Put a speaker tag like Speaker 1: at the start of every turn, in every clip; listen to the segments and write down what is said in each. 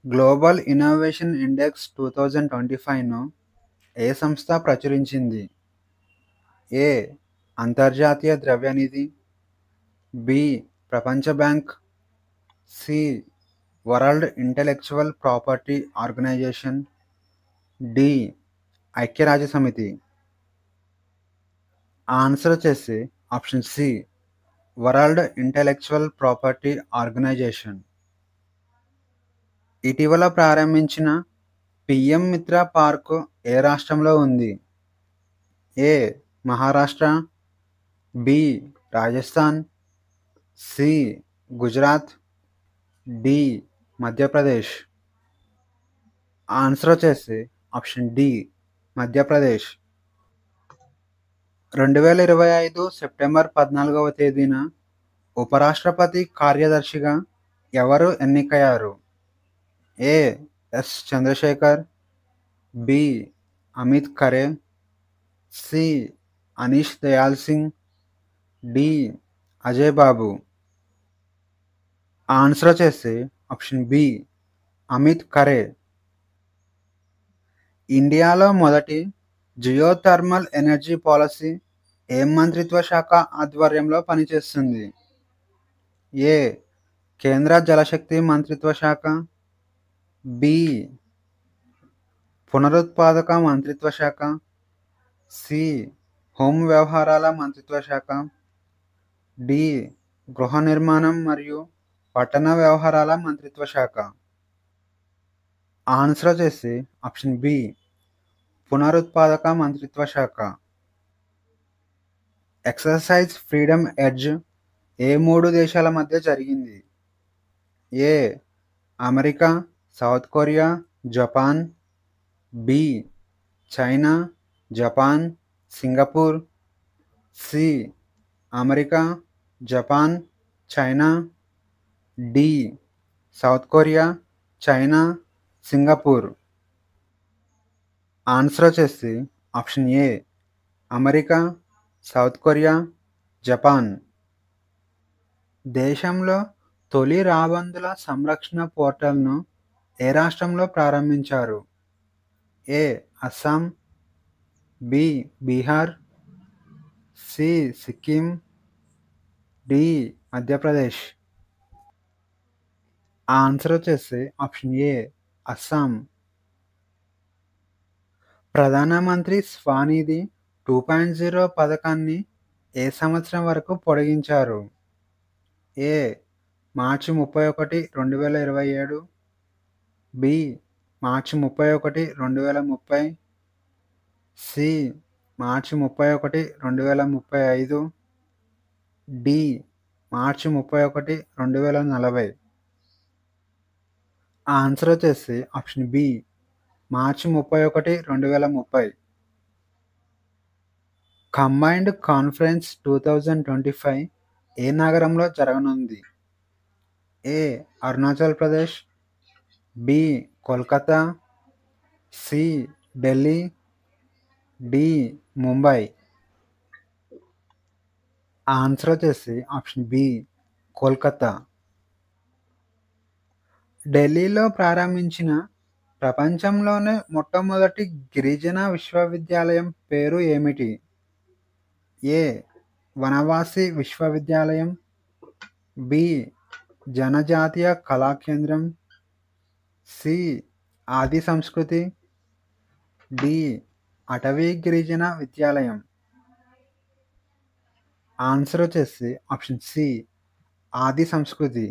Speaker 1: Global Innovation Index 2025ను ఏ సంస్థ ప్రచురించింది? ఏ. అంతర్జాతీయ ద్రవ్యనిధి. బి. ప్రపంచ bank. C. World Intellectual Property Organization. D. ఐక్యరాజ్యసమితి. ఆన్సర్ వచ్చేసి option C, World Intellectual Property Organization. ఇటీవల ప్రారంభించిన పిఎం మిత్ర పార్కు ఏ రాష్ట్రంలో ఉంది? A. Maharashtra. B. Rajasthan. C. Gujarat. D. Madhya Pradesh. Answer వచ్చేసి ఆప్షన్ డి, మధ్యప్రదేశ్. 2025 సెప్టెంబర్ 14వ తేదీన ఉపరాష్ట్రపతి కార్యదర్శిగా ఎవరు ఎన్నికయ్యారు? A. S Chandrasekhar. B. Amit Khare. C. Anish Dayal Singh. D. Ajay Babu. Answer వచ్చేసి ఆప్షన్ బి, అమిత్ ఖరే. ఇండియాలో మొదటి జియోథర్మల్ ఎనర్జీ పాలసీ ఏ మంత్రిత్వ శాఖ ఆధ్వర్యంలో పనిచేస్తుంది? ఏ. కేంద్ర జలశక్తి మంత్రిత్వ శాఖ. బి. పునరుత్పాదక మంత్రిత్వ శాఖ. సి. హోం వ్యవహారాల మంత్రిత్వ శాఖ. డి. గృహ నిర్మాణం మరియు పట్టణ వ్యవహారాల మంత్రిత్వ శాఖ. ఆన్సర్ వచ్చేసి ఆప్షన్ బి, పునరుత్పాదక మంత్రిత్వ శాఖ. ఎక్సర్సైజ్ ఫ్రీడమ్ ఎడ్జ్ ఏ 3 దేశాల మధ్య జరిగింది? A. America, South Korea, Japan. B. China, Japan, Singapore. C. America, Japan, China. D. South Korea, China, Singapore. Answer వచ్చేసి option A, America, South Korea, Japan. దేశంలో తొలి రాబందుల సంరక్షణ పోర్టల్ను ఏ రాష్ట్రంలో ప్రారంభించారు? A. Assam. B. Bihar. C. Sikkim. D. Madhya Pradesh. Answer వచ్చేసి ఆప్షన్ ఏ, అస్సాం. ప్రధానమంత్రి స్వానిధి 2.0 పథకాన్ని ఏ సంవత్సరం వరకు పొడిగించారు? A. March 31, 2027. B. March 31, 2030. C. March 31, 2035. D. March 31, 2040. Answer వచ్చేసి option B, March 31, 2030. Combined conference 2025 ఏ నగరంలో జరగనుంది? A. Arunachal Pradesh. B. Kolkata. C. Delhi. D. Mumbai. Answer వచ్చేసి ఆప్షన్ బి, కోల్కతా. ఢిల్లీలో ప్రారంభించిన ప్రపంచంలోనే మొట్టమొదటి గిరిజన విశ్వవిద్యాలయం పేరు ఏమిటి? ఏ. వనవాసి విశ్వవిద్యాలయం. బి. జనజాతీయ కళా కేంద్రం. సి. ఆది సంస్కృతి. డి. అటవీ గిరిజన విద్యాలయం. ఆన్సర్ వచ్చేసి ఆప్షన్ సి, ఆది సంస్కృతి.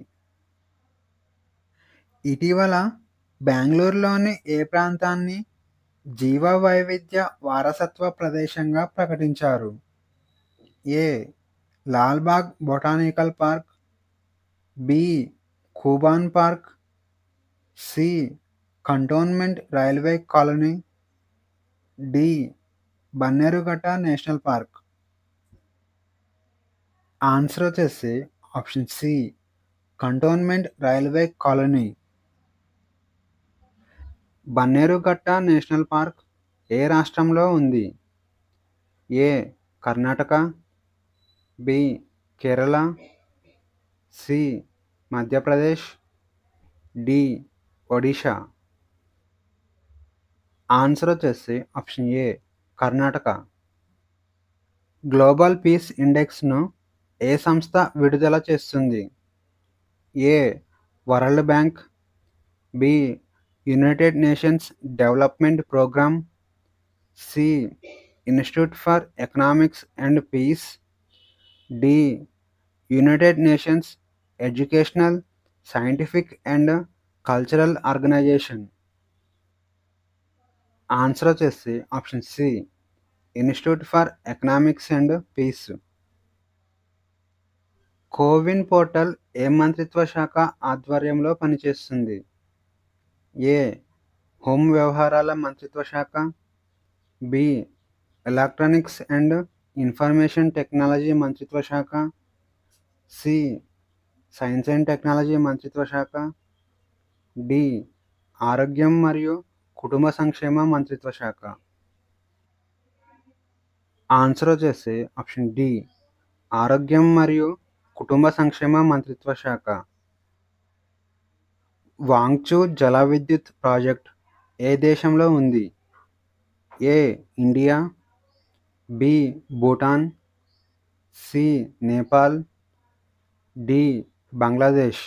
Speaker 1: ఇటీవల బెంగళూరులోని ఏ ప్రాంతాన్ని జీవ వైవిధ్య వారసత్వ ప్రదేశంగా ప్రకటించారు? A. Lalbagh botanical park. B. Cubbon park. C. Cantonment railway colony. D. Bannerghatta national park. Answer వచ్చేసి option C, cantonment railway colony. Bannerghatta national park ఏ రాష్ట్రంలో ఉంది? A. Karnataka. B. Kerala. C. Madhya Pradesh. D. Odisha. Answer వచ్చేసి option A Karnataka. Global Peace ఇండెక్స్ను ఏ సంస్థ విడుదల చేస్తుంది? A World Bank, B United Nations Development Programme, C Institute for Economics and Peace, D United Nations educational, scientific and Cultural Organization. Answer వచ్చేసి option C Institute for Economics and Peace. CoWIN portal ఏ మంత్రిత్వ శాఖ ఆధ్వర్యంలో పనిచేస్తుంది? A home వ్యవహారాల మంత్రిత్వ శాఖ, B Electronics and information technology మంత్రిత్వ శాఖ, సి సైన్స్ అండ్ టెక్నాలజీ మంత్రిత్వ శాఖ, డి ఆరోగ్యం మరియు కుటుంబ సంక్షేమ మంత్రిత్వ శాఖ. ఆన్సర్ వచ్చేసి ఆప్షన్ డి ఆరోగ్యం మరియు కుటుంబ సంక్షేమ మంత్రిత్వ శాఖ. వాంగ్చూ జల విద్యుత్ ప్రాజెక్ట్ ఏ దేశంలో ఉంది? A India, B Bhutan, C Nepal, D Bangladesh.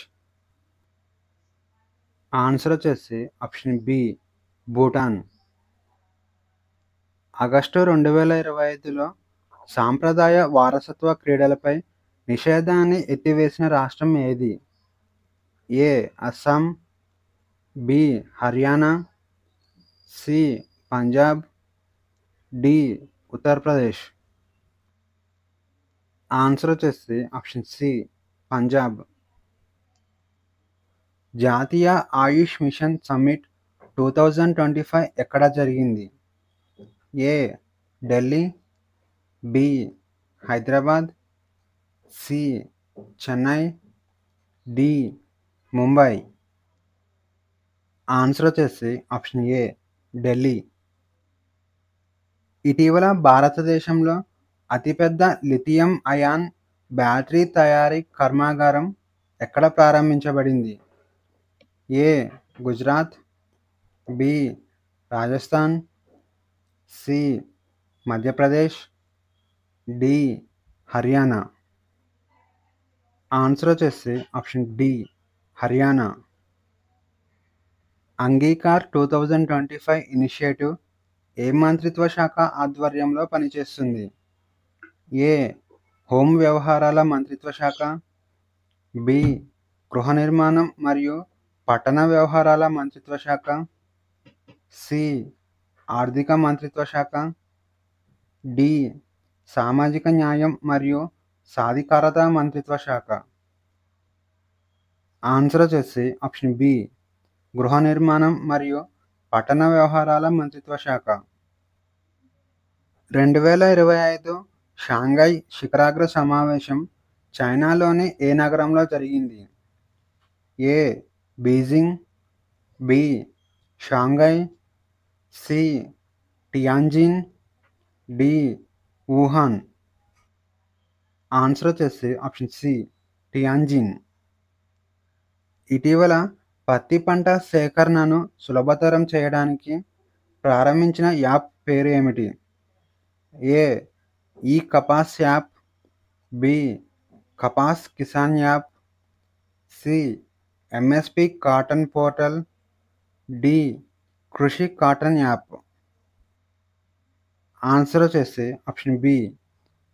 Speaker 1: Answer వచ్చేసి ఆప్షన్ బి భూటాన్. ఆగస్టు 2025లో సాంప్రదాయ వారసత్వ క్రీడలపై నిషేధాన్ని ఎత్తివేసిన రాష్ట్రం ఏది? A Assam, B Haryana, C Punjab, D Uttar Pradesh. Answer వచ్చేసి ఆప్షన్ సి పంజాబ్. జాతీయ ఆయుష్ మిషన్ సమ్మిట్ 2025 ఎక్కడ జరిగింది? A Delhi, B Hyderabad, C Chennai, D Mumbai. Answer వచ్చేసి ఆప్షన్ ఏ ఢిల్లీ. ఇటీవల భారతదేశంలో అతిపెద్ద లిథియం అయాన్ బ్యాటరీ తయారీ కర్మాగారం ఎక్కడ ప్రారంభించబడింది? A Gujarat, B Rajasthan, C Madhya Pradesh, D Haryana. Answer వచ్చేసి option D Haryana. Angikaar 2025 initiative ఏ మంత్రిత్వ శాఖ ఆధ్వర్యంలో పనిచేస్తుంది? ఏ హోం వ్యవహారాల మంత్రిత్వ శాఖ, బి గృహ నిర్మాణం మరియు పట్టణ వ్యవహారాల మంత్రిత్వ శాఖ, సి ఆర్థిక మంత్రిత్వ శాఖ, డి సామాజిక న్యాయం మరియు సాధికారత మంత్రిత్వ శాఖ. ఆన్సర్ వచ్చేసి ఆప్షన్ బి గృహ నిర్మాణం మరియు పట్టణ వ్యవహారాల మంత్రిత్వ శాఖ. 2025 షాంఘై శిఖరాగ్ర సమావేశం చైనాలోని ఏ నగరంలో జరిగింది? A Beijing, B Shanghai, C Tianjin, D Wuhan. Answer వచ్చేసి ఆప్షన్ సి టియాన్జిన్. ఇటీవల పత్తి పంట సేకరణను సులభతరం చేయడానికి ప్రారంభించిన యాప్ పేరు ఏమిటి? A e Kapas app, B Kapas Kisan app, C MSP cotton portal, D Krishi cotton app. Answer వచ్చేసి option B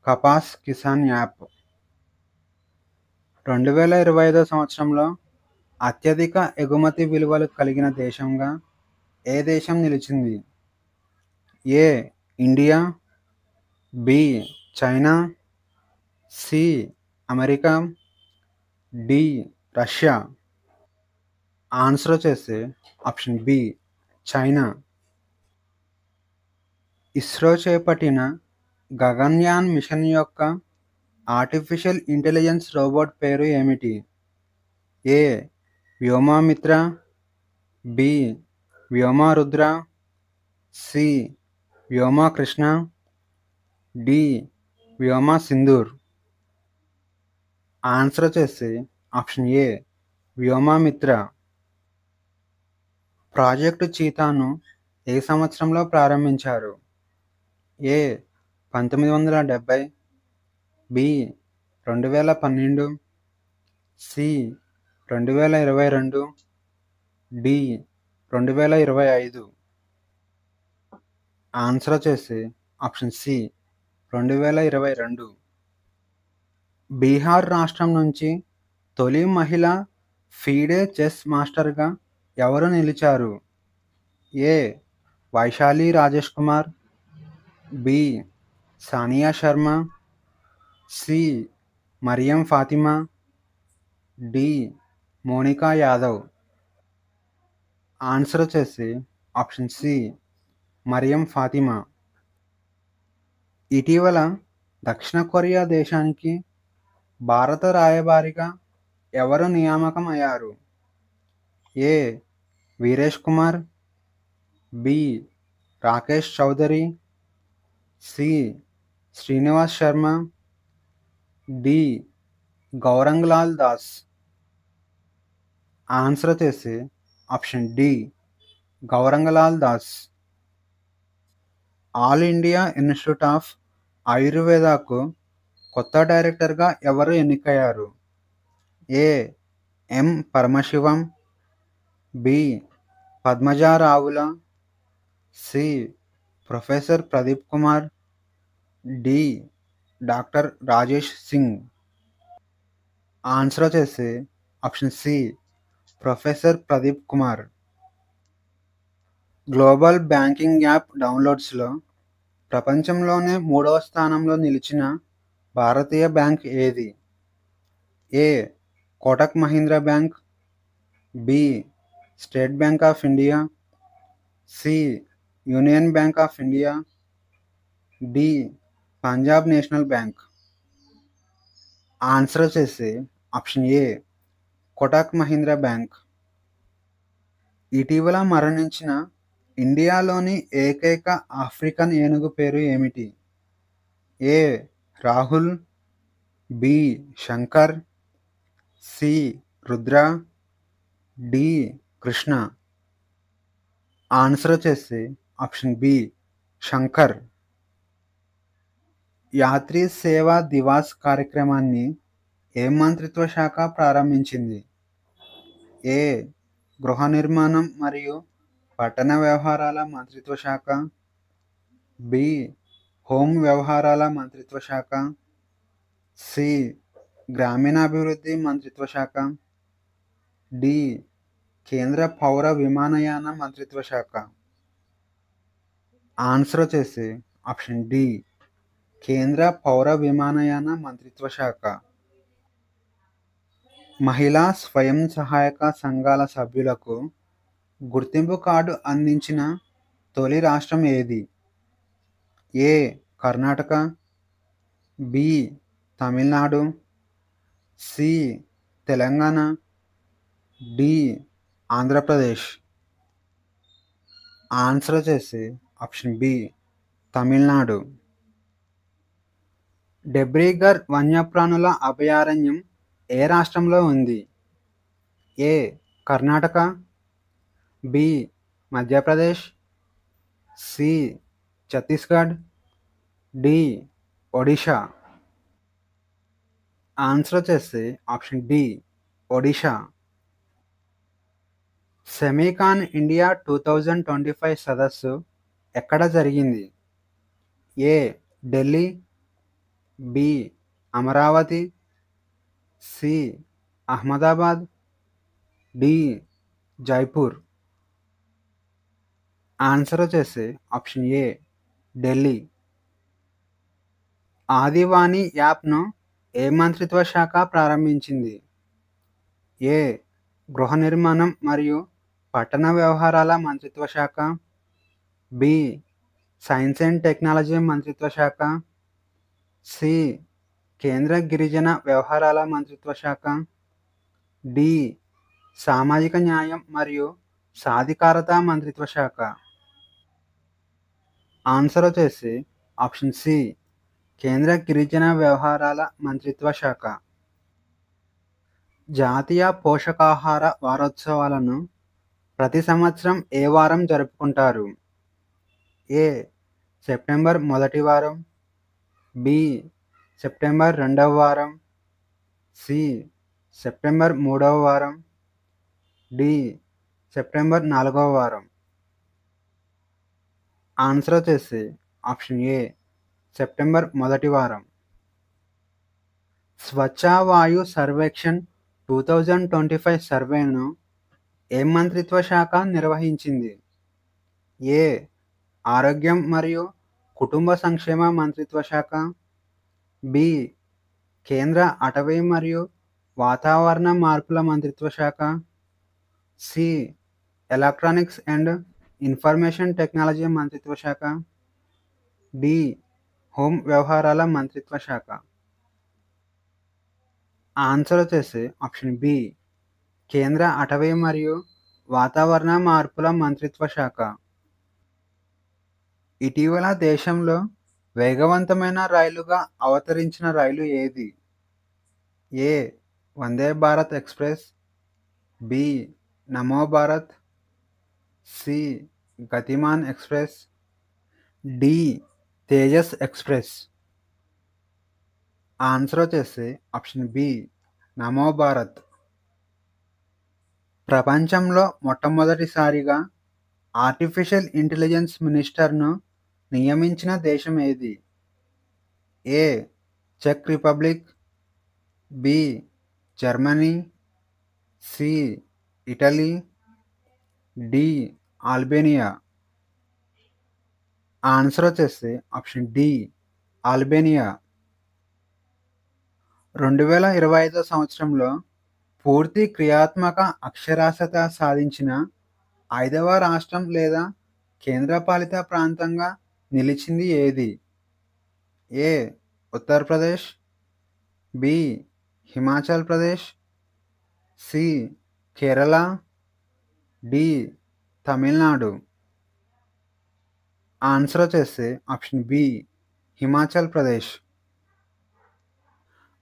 Speaker 1: Kapas Kisan app. 2025 సంవత్సరంలో అత్యధిక ఎగుమతి విలువలు కలిగిన దేశంగా ఏ దేశం నిలిచింది? A India, B China, C America, D Russia. Answer వచ్చేసి ఆప్షన్ బి చైనా. ఇస్రో చేపట్టిన గగన్యాన్ మిషన్ యొక్క ఆర్టిఫిషియల్ ఇంటెలిజెన్స్ రోబోట్ పేరు ఏమిటి? A Vyommitra, B Vyomrudra, C Vyomkrishna, D Vyom Sindhoor. Answer వచ్చేసి ఆప్షన్ ఏ వ్యోమమిత్ర. ప్రాజెక్టు చీతాను ఏ సంవత్సరంలో ప్రారంభించారు? A 1970, B 2012, C 2022, D 2025. Answer వచ్చేసి ఆప్షన్ సి 2022. బీహార్ రాష్ట్రం నుంచి తొలి మహిళా ఫీడే చెస్ మాస్టర్గా ఎవరు నిలిచారు? ఏ Vaishali Rajesh Kumar, B Sania Sharma, C Mariam Fatima, D Monika Yadav. Answer వచ్చేసి ఆప్షన్ సి మరియం ఫాతిమా. ఇటీవల దక్షిణ కొరియా దేశానికి భారత రాయబారిగా ఎవరు నియామకం అయ్యారు? A Veeresh Kumar, B Rakesh Chaudhary, C Srinivas Sharma, D Gaurang Lal Das. Answer వచ్చేసి option D Gaurang Lal Das. All India Institute of ఆయుర్వేదాకు కొత్త డైరెక్టర్గా ఎవరు ఎన్నికయ్యారు? A M Paramasivam, B Padmaja Ravula, C professor Pradeep Kumar, D doctor Rajesh Singh. Answer వచ్చేసి option C professor Pradeep Kumar. Global banking app డౌన్లోడ్స్లో ప్రపంచంలోనే 3వ స్థానంలో నిలిచిన భారతీయ బ్యాంక్ ఏది? A Kotak Mahindra bank, B state bank of India, C union bank of India, D Punjab national bank. Answer వచ్చేసి option A Kotak Mahindra bank. ఇటీవల మరణించిన ఇండియాలోని ఏకైక ఆఫ్రికన్ ఏనుగు పేరు ఏమిటి? A Rahul, B Shankar, C Rudra, D Krishna. Answer వచ్చేసి ఆప్షన్ బి శంకర్. యాత్రి సేవా దివాస్ కార్యక్రమాన్ని ఏ మంత్రిత్వ శాఖ ప్రారంభించింది? ఏ గృహ నిర్మాణం మరియు పట్టణ వ్యవహారాల మంత్రిత్వ శాఖ, బి హోం వ్యవహారాల మంత్రిత్వ శాఖ, సి గ్రామీణాభివృద్ధి మంత్రిత్వ శాఖ, డి కేంద్ర పౌర విమానయాన మంత్రిత్వ శాఖ. ఆన్సర్ వచ్చేసి ఆప్షన్ డి కేంద్ర పౌర విమానయాన మంత్రిత్వ శాఖ. మహిళా స్వయం సహాయక సంఘాల సభ్యులకు గుర్తింపు కార్డు అందించిన తొలి రాష్ట్రం ఏది? A Karnataka, B Tamil Nadu, C Telangana, D Andhra Pradesh. Answer వచ్చేసి ఆప్షన్ బి తమిళనాడు. డెబ్రీగర్ వన్యప్రాణుల అభయారణ్యం ఏ రాష్ట్రంలో ఉంది? A Karnataka, B Madhya Pradesh, C Chhattisgarh, D Odisha. Answer వచ్చేసి option D Odisha. Semicon India 2025 సదస్సు ఎక్కడ జరిగింది? A Delhi, B Amaravati, C Ahmedabad, D Jaipur. Answer వచ్చేసి ఆప్షన్ ఏ ఢిల్లీ. ఆదివాణి యాప్ను ఏ మంత్రిత్వ శాఖ ప్రారంభించింది? ఏ గృహ నిర్మాణం మరియు పట్టణ వ్యవహారాల మంత్రిత్వ శాఖ, బి సైన్స్ అండ్ టెక్నాలజీ మంత్రిత్వ శాఖ, సి కేంద్ర గిరిజన వ్యవహారాల మంత్రిత్వ శాఖ, డి సామాజిక న్యాయం మరియు సాధికారత మంత్రిత్వ శాఖ. ఆన్సర్ వచ్చేసి ఆప్షన్ సి కేంద్ర గిరిజన వ్యవహారాల మంత్రిత్వ శాఖ. జాతీయ పోషకాహార వారోత్సవాలను ప్రతి సంవత్సరం ఏ వారం జరుపుకుంటారు? ఏ సెప్టెంబర్ మొదటి వారం, బి సెప్టెంబర్ రెండవ వారం, సి సెప్టెంబర్ మూడవ వారం, డి సెప్టెంబర్ నాలుగవ వారం. ఆన్సర్ వచ్చేసి ఆప్షన్ ఏ సెప్టెంబర్ మొదటి వారం. స్వచ్ఛ వాయు సర్వేక్షణ్ 2025 సర్వేను ఏ మంత్రిత్వ శాఖ నిర్వహించింది? ఏ ఆరోగ్యం మరియు కుటుంబ సంక్షేమ మంత్రిత్వ శాఖ, బి కేంద్ర అటవీ మరియు వాతావరణ మార్పుల మంత్రిత్వ శాఖ, C electronics and information technology మంత్రిత్వ శాఖ, డి హోం వ్యవహారాల మంత్రిత్వ శాఖ. ఆన్సర్ వచ్చేసి ఆప్షన్ బి కేంద్ర అటవీ మరియు వాతావరణ మార్పుల మంత్రిత్వ శాఖ. ఇటీవల దేశంలో వేగవంతమైన రైలుగా అవతరించిన రైలు ఏది? A Vande Bharat express, B Namo Bharat, C Gatiman express, D Tejas express. Answer వచ్చేసి ఆప్షన్ బి నమో భారత్. ప్రపంచంలో మొట్టమొదటిసారిగా ఆర్టిఫిషియల్ ఇంటెలిజెన్స్ మినిస్టర్ను నియమించిన దేశం ఏది? ఏ చెక్ Republic, B Germany, C Italy, D Albania. Answer వచ్చేసి ఆప్షన్ డి ఆల్బేనియా. 2025 సంవత్సరంలో పూర్తి క్రియాత్మక అక్షరాస్యత సాధించిన 5వ రాష్ట్రం లేదా కేంద్రపాలిత ప్రాంతంగా నిలిచింది ఏది? A Uttar Pradesh, B Himachal Pradesh, C Kerala, D Tamil Nadu. Answer వచ్చేసి ఆప్షన్ బి హిమాచల్ ప్రదేశ్.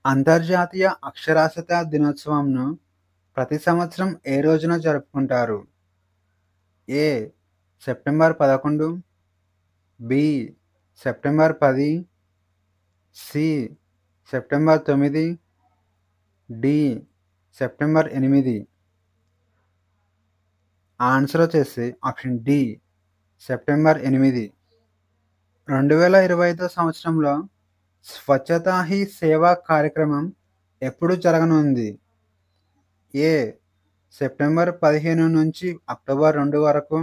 Speaker 1: అంతర్జాతీయ అక్షరాస్యత దినోత్సవంను ప్రతి సంవత్సరం ఏ రోజున జరుపుకుంటారు? A September 11, B September 10, C September 9, D September 8. Answer వచ్చేసి ఆప్షన్ డి సెప్టెంబర్ 8. 2025 సంవత్సరంలో స్వచ్ఛతా హీ సేవా కార్యక్రమం ఎప్పుడు జరగనుంది? ఏ సెప్టెంబర్ 15 నుంచి అక్టోబర్ 2 వరకు,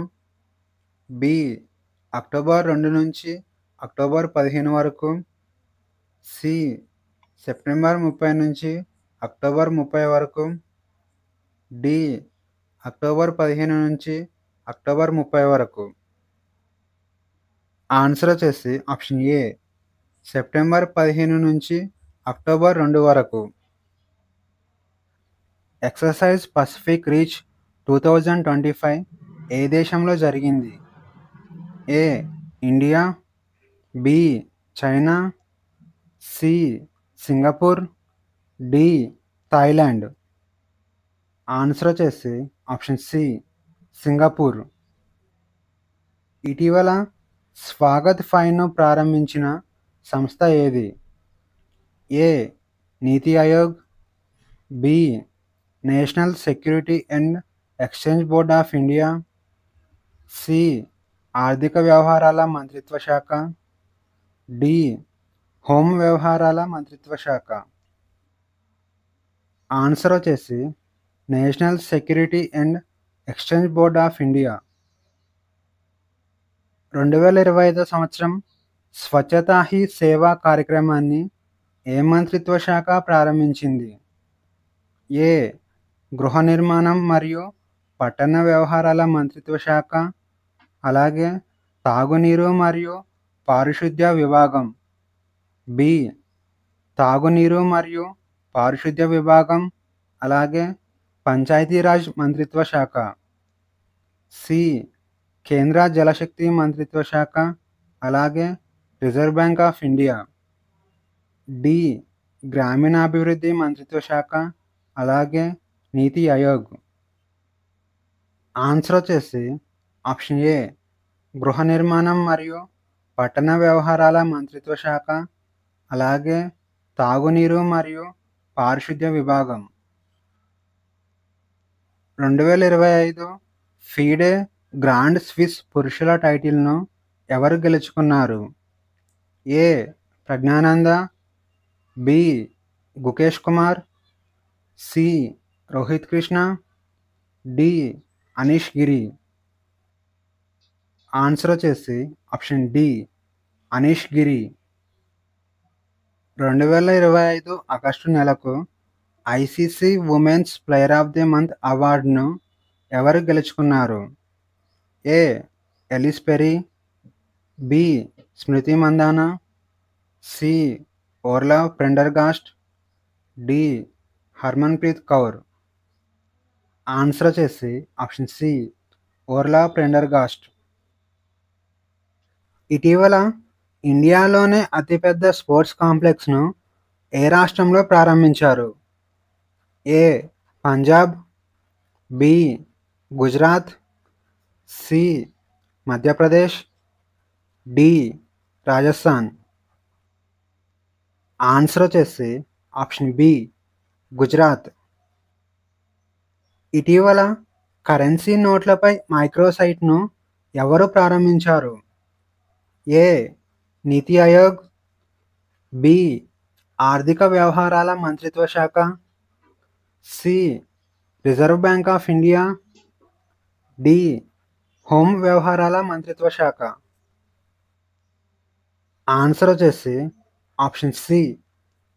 Speaker 1: బి అక్టోబర్ 2 నుంచి అక్టోబర్ 15 వరకు, సి సెప్టెంబర్ 30 నుంచి అక్టోబర్ 30 వరకు, డి అక్టోబర్ 15 నుంచి అక్టోబర్ 30 వరకు. ఆన్సర్ వచ్చేసి ఆప్షన్ ఏ సెప్టెంబర్ 15 నుంచి అక్టోబర్ 2 వరకు. ఎక్సర్సైజ్ పసిఫిక్ రీచ్ 2025 ఏ దేశంలో జరిగింది? A India, B China, C Singapore, D Thailand. Answer వచ్చేసి ఆప్షన్ సి సింగపూర్. ఇటీవల స్వాగత్ 5ను ప్రారంభించిన సంస్థ ఏది? A Niti Aayog, B national security and exchange board of India, C ఆర్థిక వ్యవహారాల మంత్రిత్వ శాఖ, డి హోం వ్యవహారాల మంత్రిత్వ శాఖ. ఆన్సర్ వచ్చేసి national security and exchange board of India. 2025 సంవత్సరం స్వచ్ఛతా హీ సేవా కార్యక్రమాన్ని ఏ మంత్రిత్వ శాఖ ప్రారంభించింది? ఏ గృహ నిర్మాణం మరియు పట్టణ వ్యవహారాల మంత్రిత్వ శాఖ, అలాగే తాగునీరు మరియు పారిశుద్ధ్య విభాగం, బి తాగునీరు మరియు పారిశుద్ధ్య విభాగం, అలాగే పంచాయతీరాజ్ మంత్రిత్వ శాఖ, సి కేంద్ర జలశక్తి మంత్రిత్వ శాఖ, అలాగే reserve bank of India, D గ్రామీణాభివృద్ధి మంత్రిత్వ శాఖ, అలాగే నీతి ఆయోగ్. ఆన్సర్ వచ్చేసి ఆప్షన్ ఏ గృహ నిర్మాణం మరియు పట్టణ వ్యవహారాల మంత్రిత్వ శాఖ, అలాగే తాగునీరు మరియు పారిశుద్ధ్య విభాగం. 2025 ఫీడే గ్రాండ్ స్విస్ పురుషుల టైటిల్ను ఎవరు గెలుచుకున్నారు? A Praggnanandhaa, B Gukesh Kumar, C Rohit Krishna, D Anish Giri. Answer వచ్చేసి option D Anish Giri. 2025 August నెలకు ICC women's player of the month అవార్డును ఎవరు గెలుచుకున్నారు? A Ellyse Perry, B Smriti Mandhana, C Orla Prendergast, D Harmanpreet Kaur. Answer వచ్చేసి ఆప్షన్ సి ఓర్లా ప్రెండర్గాస్ట్. ఇటీవల ఇండియాలోనే అతిపెద్ద స్పోర్ట్స్ కాంప్లెక్స్ను ఏ రాష్ట్రంలో ప్రారంభించారు? A Punjab, B Gujarat, C Madhya Pradesh, D Rajasthan. Answer వచ్చేసి ఆప్షన్ బి గుజరాత్. ఇటీవల కరెన్సీ నోట్లపై మైక్రోసైట్ను ఎవరు ప్రారంభించారు? ఏ నీతి ఆయోగ్, బి ఆర్థిక వ్యవహారాల మంత్రిత్వ శాఖ, C reserve bank of India, D home వ్యవహారాల మంత్రిత్వ శాఖ. ఆన్సర్ వచ్చేసి option C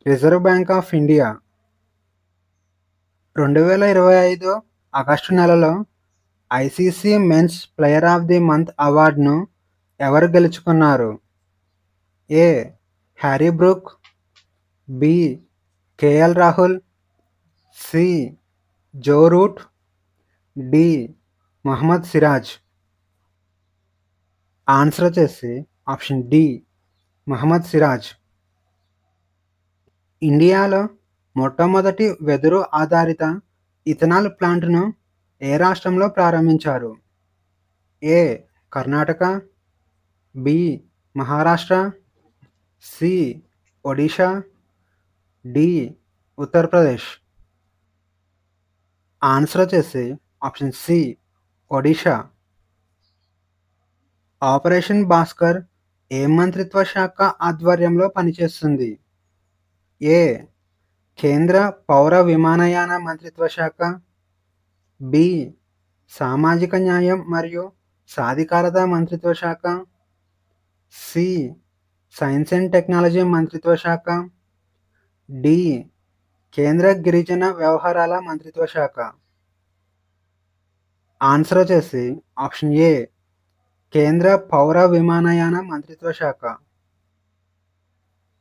Speaker 1: reserve bank of India. 2025 August నెలలో ICC men's player of the month అవార్డును ఎవరు గెలుచుకున్నారు? A Harry Brook, B K L Rahul, C Joe Root, D Mohammed Siraj. Answer వచ్చేసి option D Mohammed Siraj. ఇండియాలో మొట్టమొదటి వెదురు ఆధారిత ఇథనాల్ ప్లాంట్ను ఏ రాష్ట్రంలో ప్రారంభించారు? A Karnataka, B Maharashtra, C Odisha, D Uttar Pradesh. Answer వచ్చేసి option C Odisha. Operation Bhaskar ఏ మంత్రిత్వ శాఖ ఆధ్వర్యంలో పనిచేస్తుంది? ఏ కేంద్ర పౌర విమానయాన మంత్రిత్వ శాఖ, బి సామాజిక న్యాయం మరియు సాధికారత మంత్రిత్వ శాఖ, సి సైన్స్ అండ్ టెక్నాలజీ మంత్రిత్వ శాఖ, డి కేంద్ర గిరిజన వ్యవహారాల మంత్రిత్వ శాఖ. ఆన్సర్ వచ్చేసి ఆప్షన్ ఏ కేంద్ర పౌర విమానయాన మంత్రిత్వ శాఖ.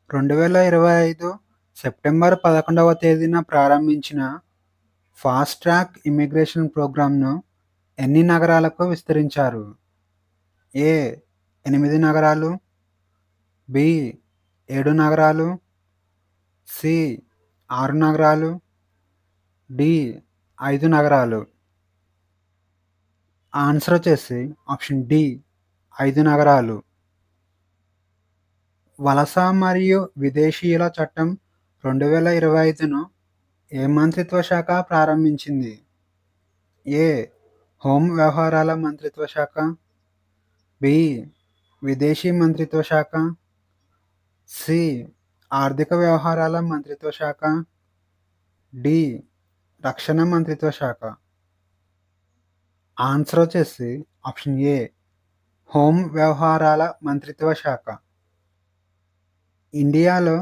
Speaker 1: 2025 సెప్టెంబర్ 11వ తేదీన ప్రారంభించిన ఫాస్ట్ ట్రాక్ ఇమిగ్రేషన్ ప్రోగ్రామ్ను ఎన్ని నగరాలకు విస్తరించారు? ఏ 8 నగరాలు, బి 7 నగరాలు, సి 6 నగరాలు, డి 5 నగరాలు. ఆన్సర్ వచ్చేసి ఆప్షన్ డి 5 నగరాలు. వలస మరియు విదేశీయుల చట్టం 2025ను ఏ మంత్రిత్వ శాఖ ప్రారంభించింది? ఏ హోం వ్యవహారాల మంత్రిత్వ శాఖ, బి విదేశీ మంత్రిత్వ శాఖ, సి ఆర్థిక వ్యవహారాల మంత్రిత్వ శాఖ, డి రక్షణ మంత్రిత్వ శాఖ. ఆన్సర్ వచ్చేసి ఆప్షన్ ఏ హోం వ్యవహారాల మంత్రిత్వ శాఖ. ఇండియాలో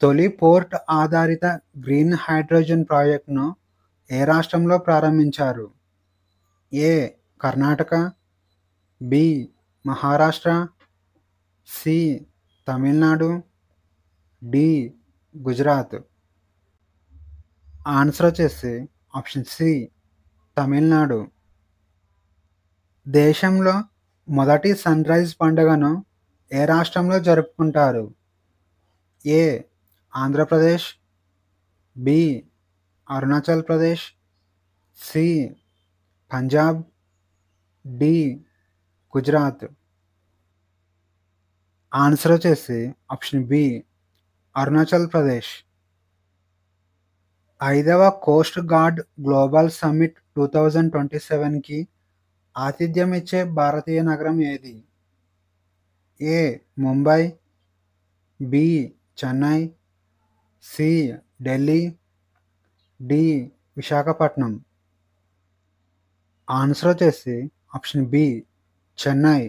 Speaker 1: తొలి పోర్ట్ ఆధారిత గ్రీన్ హైడ్రోజన్ ప్రాజెక్టును ఏ రాష్ట్రంలో ప్రారంభించారు? A Karnataka, B Maharashtra, C Tamil Nadu, D Gujarat. Answer వచ్చేసి ఆప్షన్ సి తమిళనాడు. దేశంలో మొదటి సన్ రైజ్ పండుగను ఏ రాష్ట్రంలో జరుపుకుంటారు? A Andhra Pradesh, B Arunachal Pradesh, C Punjab, D Gujarat. Answer వచ్చేసి ఆప్షన్ బి అరుణాచల్ ప్రదేశ్. 5వ కోస్ట్ గార్డ్ గ్లోబల్ సమ్మిట్ 2027కి ఆతిథ్యం ఇచ్చే భారతీయ నగరం ఏది? A Mumbai, B Chennai, C Delhi, D Visakhapatnam. Answer వచ్చేసి ఆప్షన్ బి చెన్నై.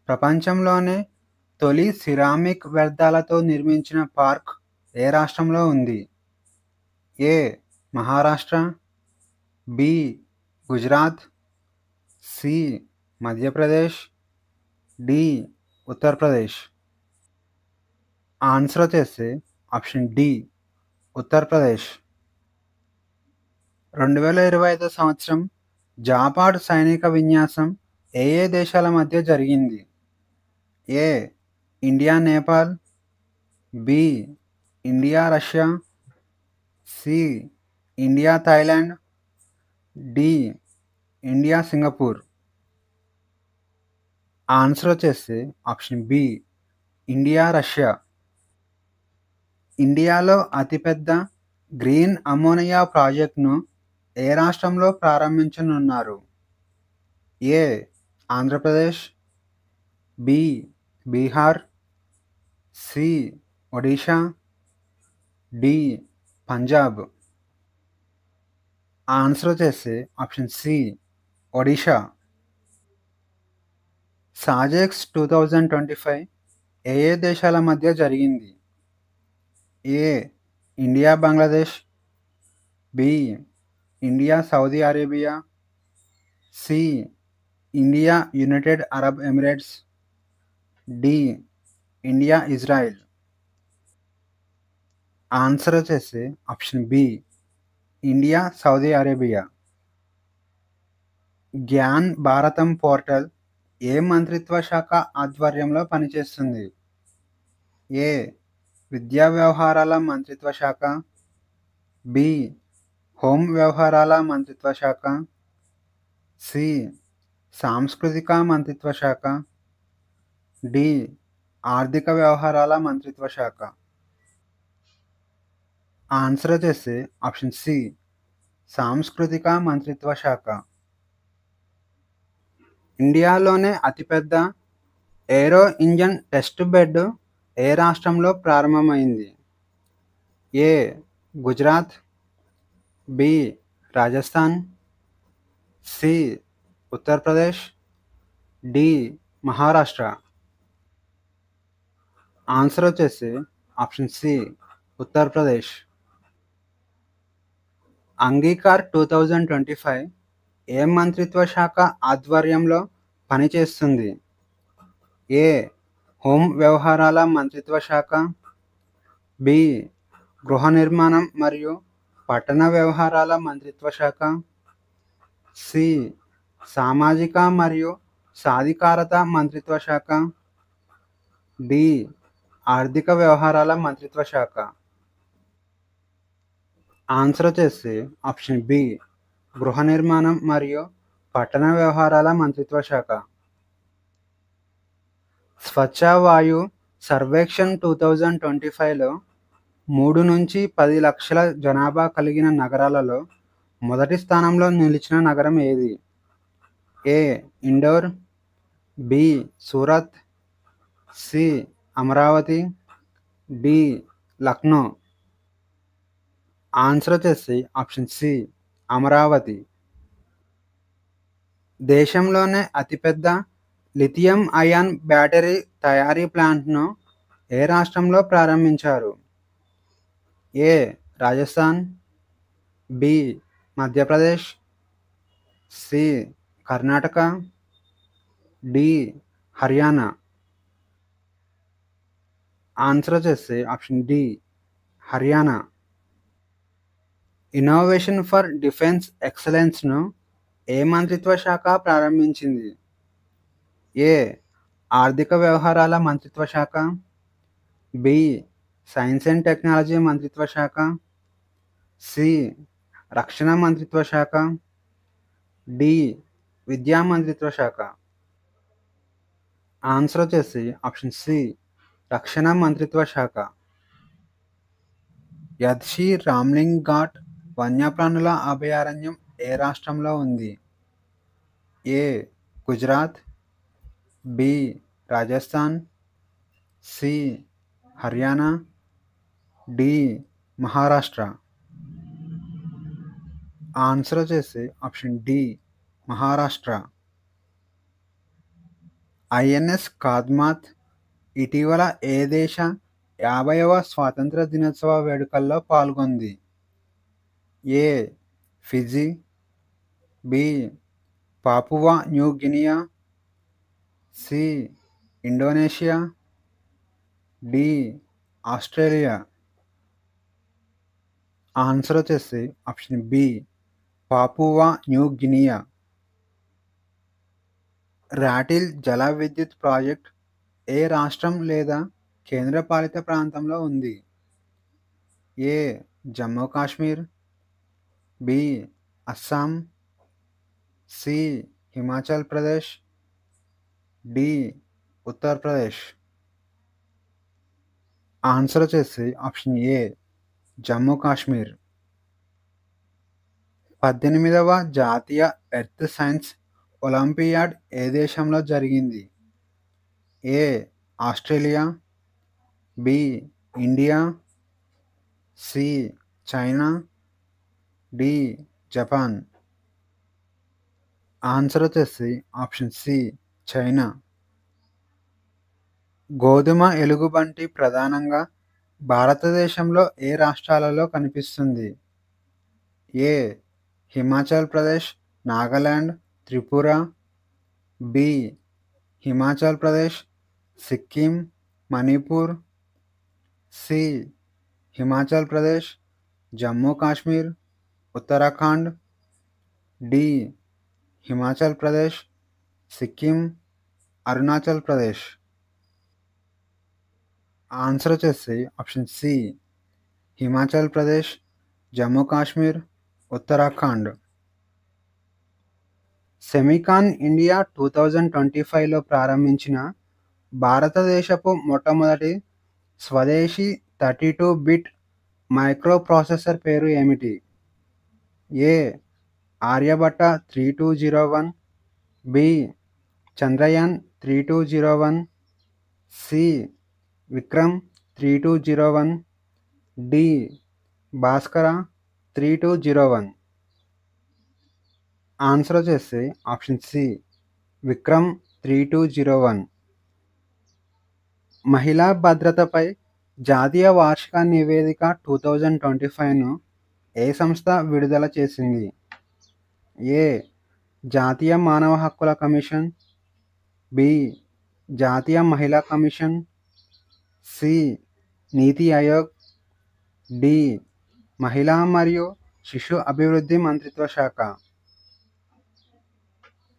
Speaker 1: ప్రపంచంలోనే తొలి సిరామిక్ వ్యర్థాలతో నిర్మించిన పార్క్ ఏ రాష్ట్రంలో ఉంది? A Maharashtra, B Gujarat, C Madhya Pradesh, D Uttar Pradesh. Answer వచ్చేసి ఆప్షన్ డి ఉత్తరప్రదేశ్. 2025 సంవత్సరం జాపాడ్ సైనిక విన్యాసం ఏ ఏ దేశాల మధ్య జరిగింది? A India Nepal, B India Russia, C India Thailand, D India Singapore. Answer వచ్చేసి ఆప్షన్ బి ఇండియా రష్యా. ఇండియాలో అతిపెద్ద గ్రీన్ అమ్మోనియా ప్రాజెక్టును ఏ రాష్ట్రంలో ప్రారంభించనున్నారు? A Andhra Pradesh, B Bihar, C Odisha, D Punjab. Answer వచ్చేసి ఆప్షన్ సి ఒడిషా. సాజెక్స్ 2025 ఏ ఏ దేశాల మధ్య జరిగింది? A India Bangladesh, B India Saudi Arabia, C India United Arab Emirates, D India Israel. Answer వచ్చేసి option B India Saudi Arabia. Gyan Bharatam portal ఏ మంత్రిత్వ శాఖ ఆధ్వర్యంలో పనిచేస్తుంది? ఏ విద్యా వ్యవహారాల మంత్రిత్వ శాఖ, బి హోం వ్యవహారాల మంత్రిత్వ శాఖ, సి సాంస్కృతిక మంత్రిత్వ శాఖ, డి ఆర్థిక వ్యవహారాల మంత్రిత్వ శాఖ. ఆన్సర్ వచ్చేసి ఆప్షన్ సి సాంస్కృతిక మంత్రిత్వ శాఖ. ఇండియాలోనే అతిపెద్ద ఏరో ఇంజన్ టెస్ట్ బెడ్ ఏ రాష్ట్రంలో ప్రారంభమైంది? A Gujarat, B Rajasthan, C Uttar Pradesh, D Maharashtra. Answer వచ్చేసి ఆప్షన్ సి ఉత్తరప్రదేశ్. అంగీకార్ 2025 ఏ మంత్రిత్వ శాఖ ఆధ్వర్యంలో పనిచేస్తుంది? ఏ హోం వ్యవహారాల మంత్రిత్వ శాఖ, బి గృహ నిర్మాణం మరియు పట్టణ వ్యవహారాల మంత్రిత్వ శాఖ, సి సామాజిక మరియు సాధికారత మంత్రిత్వ శాఖ, డి ఆర్థిక వ్యవహారాల మంత్రిత్వ శాఖ. ఆన్సర్ వచ్చేసి ఆప్షన్ బి గృహ నిర్మాణం మరియు పట్టణ వ్యవహారాల మంత్రిత్వ శాఖ. స్వచ్ఛ వాయు సర్వేక్షణ్ 2025లో 3 నుంచి 10 లక్షల జనాభా కలిగిన నగరాలలో మొదటి స్థానంలో నిలిచిన నగరం ఏది? A Indore, B Surat, C Amaravati, D Lucknow. Answer వచ్చేసి ఆప్షన్ సి అమరావతి. దేశంలోనే అతిపెద్ద లిథియం అయాన్ బ్యాటరీ తయారీ ప్లాంట్ను ఏ రాష్ట్రంలో ప్రారంభించారు? A Rajasthan, B Madhya Pradesh, C Karnataka, D Haryana. Answer వచ్చేసి option D Haryana. Innovation for defence ఎక్సలెన్స్ను ఏ మంత్రిత్వ శాఖ ప్రారంభించింది? ఏ ఆర్థిక వ్యవహారాల మంత్రిత్వ శాఖ, బి సైన్స్ అండ్ టెక్నాలజీ మంత్రిత్వ శాఖ, సి రక్షణ మంత్రిత్వ శాఖ, డి విద్యా మంత్రిత్వ శాఖ. ఆన్సర్ వచ్చేసి ఆప్షన్ సి రక్షణ మంత్రిత్వ శాఖ. యద్షి రామ్లింగ్ ఘాట్ వన్యప్రాణుల అభయారణ్యం ఏ రాష్ట్రంలో ఉంది? A Gujarat, B Rajasthan, C Haryana, D Maharashtra. Answer వచ్చేసి option D Maharashtra. INS Kadmat ఇటీవల ఏ దేశ 50వ స్వాతంత్ర దినోత్సవ వేడుకల్లో పాల్గొంది? A Fiji, B Papua New Guinea, C Indonesia, D Australia. Answer వచ్చేసి option B Papua New Guinea. Ratle జల విద్యుత్ ప్రాజెక్ట్ ఏ రాష్ట్రం లేదా కేంద్రపాలిత ప్రాంతంలో ఉంది? A Jammu Kashmir, B Assam, C Himachal Pradesh, D Uttar Pradesh. Answer వచ్చేసి ఆప్షన్ ఏ జమ్మూ కాశ్మీర్. 18వ జాతీయ ఎర్త్ సైన్స్ ఒలింపియాడ్ ఏ దేశంలో జరిగింది? A Australia, B India, C China, D Japan. Answer వచ్చేసి ఆప్షన్ సి చైనా. గోధుమ ఎలుగుబంటి ప్రధానంగా భారతదేశంలో ఏ రాష్ట్రాలలో కనిపిస్తుంది? A Himachal Pradesh, Nagaland, Tripura, B Himachal Pradesh, Sikkim, Manipur, C Himachal Pradesh, Jammu Kashmir, Uttarakhand, D Himachal Pradesh, Sikkim, Arunachal Pradesh. Answer వచ్చేసి option C Himachal Pradesh, Jammu Kashmir, Uttarakhand. Semicon India 2025లో ప్రారంభించిన భారతదేశపు మొట్టమొదటి స్వదేశీ 32-బిట్ మైక్రో ప్రాసెసర్ పేరు ఏమిటి? A Aryabhata 3201, B Chandrayaan 3201, C Vikram 3201, D Bhaskara 3201. Answer వచ్చేసి ఆప్షన్ సి విక్రమ్ 3201. మహిళా భద్రతపై జాతీయ వార్షిక నివేదిక 2025ను ఏ సంస్థ విడుదల చేసింది? ఏ జాతీయ మానవ హక్కుల కమిషన్, బి జాతీయ మహిళా కమిషన్, సి నీతి ఆయోగ్, డి మహిళా మరియు శిశు అభివృద్ధి మంత్రిత్వ శాఖ.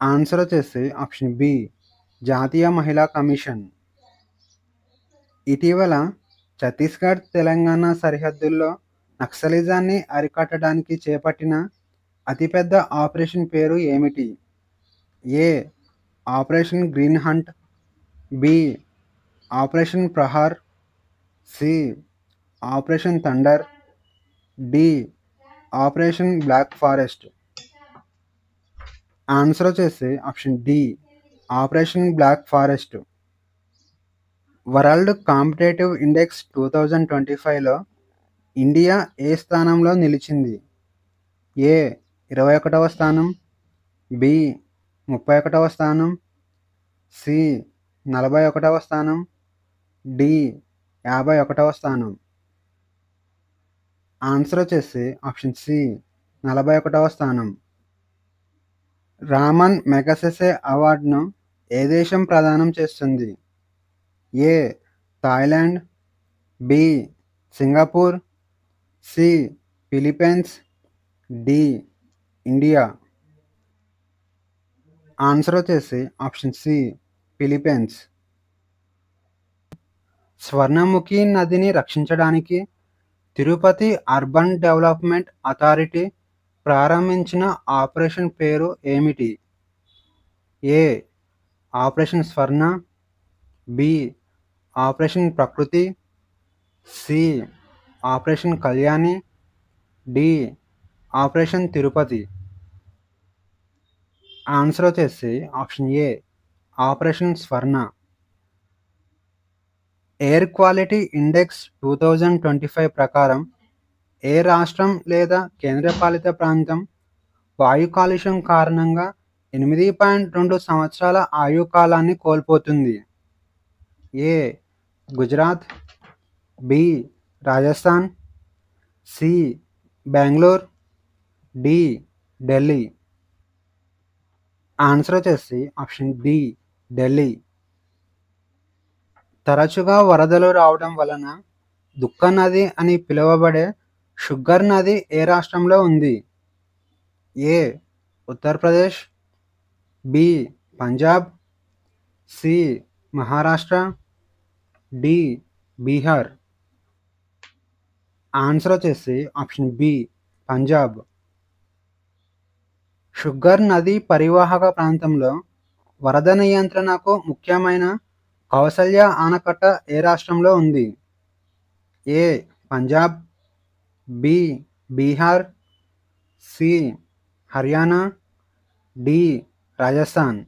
Speaker 1: ఆన్సర్ వచ్చేసి ఆప్షన్ బి జాతీయ మహిళా కమిషన్. ఇటీవల ఛత్తీస్గఢ్ తెలంగాణ సరిహద్దుల్లో నక్సలిజాన్ని అరికట్టడానికి చేపట్టిన అతిపెద్ద ఆపరేషన్ పేరు ఏమిటి? A operation green hunt, B operation Prahar, C operation thunder, D operation black forest. Answer వచ్చేసి option D operation black forest. World competitive index 2025లో ఇండియా ఏ స్థానంలో నిలిచింది? ఏ 21వ స్థానం, బి 31వ స్థానం, సి 41వ స్థానం, డి 51వ స్థానం. ఆన్సర్ వచ్చేసి ఆప్షన్ సి 41వ స్థానం. రామన్ మెగసెసే అవార్డును ఏ దేశం ప్రదానం చేస్తుంది? A Thailand, B Singapore, C Philippines, D India. Answer వచ్చేసి ఆప్షన్ సి ఫిలిప్పీన్స్. స్వర్ణముఖి నదిని రక్షించడానికి తిరుపతి అర్బన్ డెవలప్మెంట్ అథారిటీ ప్రారంభించిన ఆపరేషన్ పేరు ఏమిటి? A. Operation Swarna, B. Operation Prakriti, C. Operation Kalyani, D. Operation Tirupati. Answer వచ్చేసి option A operation Swarna. Air quality index 2025 ప్రకారం ఏ రాష్ట్రం లేదా కేంద్రపాలిత ప్రాంతం వాయు కాలుష్యం కారణంగా 8.2 సంవత్సరాల ఆయు కాలాన్ని కోల్పోతుంది? A. Gujarat, B. Rajasthan, C. Bengaluru, D. Delhi. Answer వచ్చేసి ఆప్షన్ డి ఢిల్లీ. తరచుగా వరదలు రావడం వలన దుఃఖ నది అని పిలువబడే షుగర్ నది ఏ రాష్ట్రంలో ఉంది? A. Uttar Pradesh, B. Punjab, C. Maharashtra, D. Bihar. Answer వచ్చేసి ఆప్షన్ బి పంజాబ్. షుగర్ నది పరివాహక ప్రాంతంలో వరద నియంత్రణకు ముఖ్యమైన కౌసల్య ఆనకట్ట ఏ రాష్ట్రంలో ఉంది? A. Punjab, B. Bihar, C. Haryana, D. Rajasthan.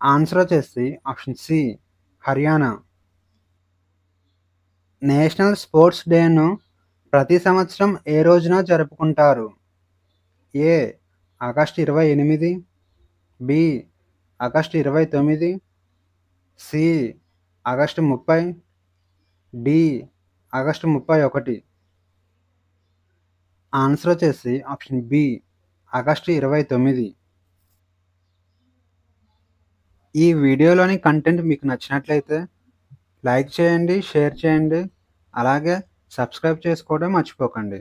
Speaker 1: Answer వచ్చేసి option C Haryana. National sports డేను ప్రతి సంవత్సరం ఏ రోజున జరుపుకుంటారు? A. August 28, B. August 29, C. August 30, D. August 31. Answer వచ్చేసి ఆప్షన్ బి ఆగస్టు 29. ఈ వీడియోలోని కంటెంట్ మీకు నచ్చినట్లయితే లైక్ చేయండి, షేర్ చేయండి, అలాగే సబ్స్క్రైబ్ చేసుకోవడం మర్చిపోకండి.